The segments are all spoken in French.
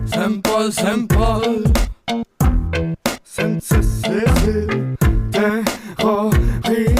Saint-Paul, Saint-Paul, Sainte-Cécile, terrorise,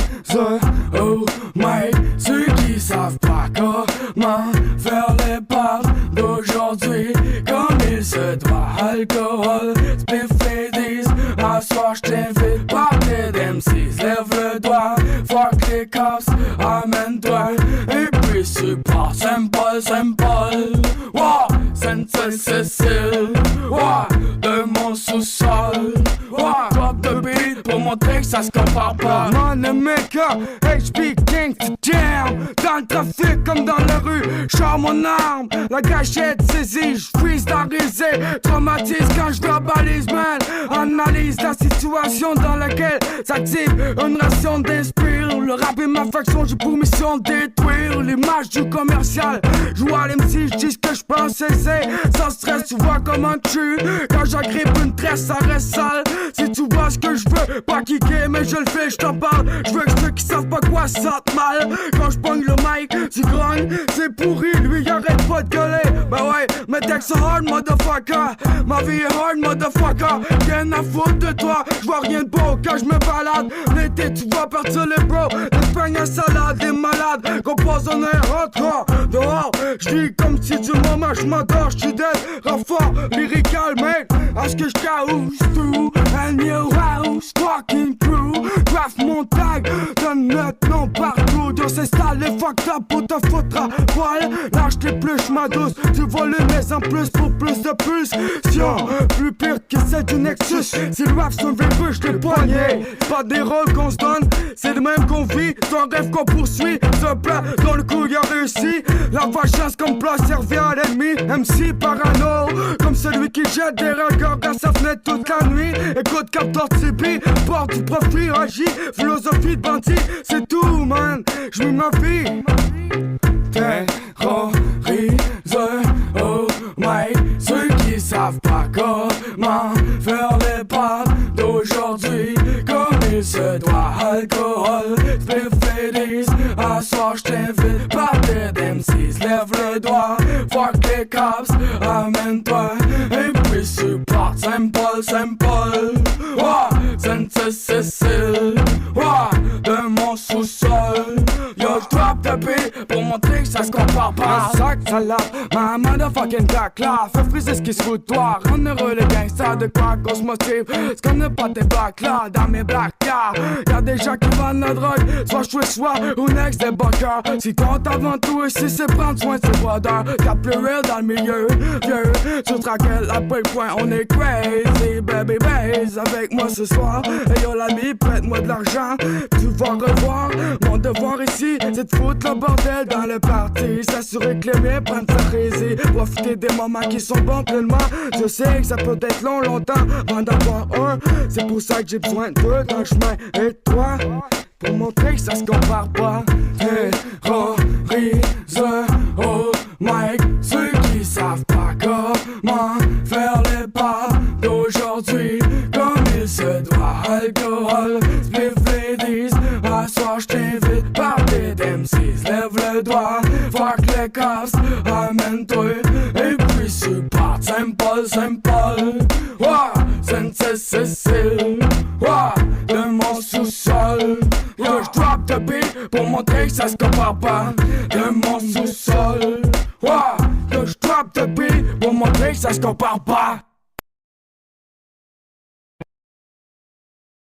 oh my. Ceux qui savent pas comment faire les pas d'aujourd'hui comme il se doit. Alcool, spiff ladies, à soir j't'invite, party d'M6, lève le doigt, fuck les cops, amène-toi, et puis support Saint-Paul, Saint-Paul, wow, Sainte-Cécile, wow, de mon sous-sol, wow, drop the beat pour montrer que ça se compare pas. Money maker, HP King to jam, dans le trafic comme dans la rue, j'sors mon arme, la gâchette saisie, j'freestylisé, traumatise quand j'verbalise, man, analyse la situation dans laquelle s'active une ration d'inspire, le rap est ma faction, j'ai pour mission de détruire l'image du commercial, joue à l'MC, j'dis ce que j'pense essayer, sans stress, tu vois comment tu quand j'agrippe une tresse, ça reste sale, si tu vois ce que j'veux, pas kicker, mais je le fais, j't'en parle, j'veux que ceux qui savent pas quoi sentent mal, quand j'pogne le mic, tu grognes, c'est pourri, lui il arrête pas de gueuler, bah ouais, mes textes sont hard, motherfucker, ma vie est hard, motherfucker, rien à foutre de toi, j'vois rien de beau quand j'me balade, l'été tu vois partir les bros, des peignes à salade, des malades, compose en air, rentre dehors, j'vis comme si du moment j'm'endors, j'suis dead, renfort, lyrical, mate, à ce que j'caouche tout, and your house, fucking crew, craft mon tag, donne notre nom partout, Dieu s'installe les fucked up pour te foutre à poil, lâche les pluches, ma douce, du volume mais en plus pour plus de pulsion, plus pire que celle du Nexus, si le rap se veut, j't'ai poigné, pas des rôles qu'on se donne, c'est le même qu'on vit, c'est un rêve qu'on poursuit, ce plat dans le coup y'a réussi, la vengeance comme plat servi à l'ennemi, MC parano, comme celui qui jette des regards à sa fenêtre toute la nuit, écoute capteur de CB, porte du profit, agit, philosophie de bandit, c'est tout man, j'mets ma vie, terrorise, oh my, ceux qui savent pas comment faire les pas d'aujourd'hui comme il se doit, alcool, spiff ladies, à soir j't'invite, party d'M6, lève le doigt, fuck les cops, amène-toi, et puis support Saint-Paul, Saint-Paul, wow, Sainte-Cécile, wow, de mon sous-sol, yo j'drop the beat pour montrer que ça se compare pas. Un sac salade, ma motherfucking tac là, fais friser ce qui se fout de toi, rends heureux les gangsters de quoi qu'on se motive, j'connais pas tes blacks là, dans mes blacks là, y'a des gens qui vendent la drogue, soit j'suis soit ou next des bunkers, si compte avant tout ici c'est prendre soin de ses brothers, y'a plus real dans le milieu, vieux, sur traquel après le point on est crazy, baby baze avec moi ce soir, et yo l'ami prête-moi de l'argent, tu vas revoir, mon devoir ici c'est de foutre le bordel dans le party, s'assurer que les miens prennent sa risée, profiter des moments qui sont bons pleinement, je sais que ça peut être long longtemps avant d'avoir un, c'est pour ça que j'ai besoin de deux dans le chemin, et toi pour montrer que ça se compare pas, terrorise, oh my, ceux qui savent pas comment faire les pas d'aujourd'hui comme il se doit, alcool, spiff ladies, à soir j't'invite, party d'M6, lève le doigt, fuck les cops, amène-toi, et puis support Saint-Paul, Saint-Paul, wow, Sainte-Cécile, wow, de mon sous-sol, yo j'drop the beat pour montrer que ça se compare pas, de mon sous-sol, wow, yo j'drop the beat pour montrer que ça se compare pas.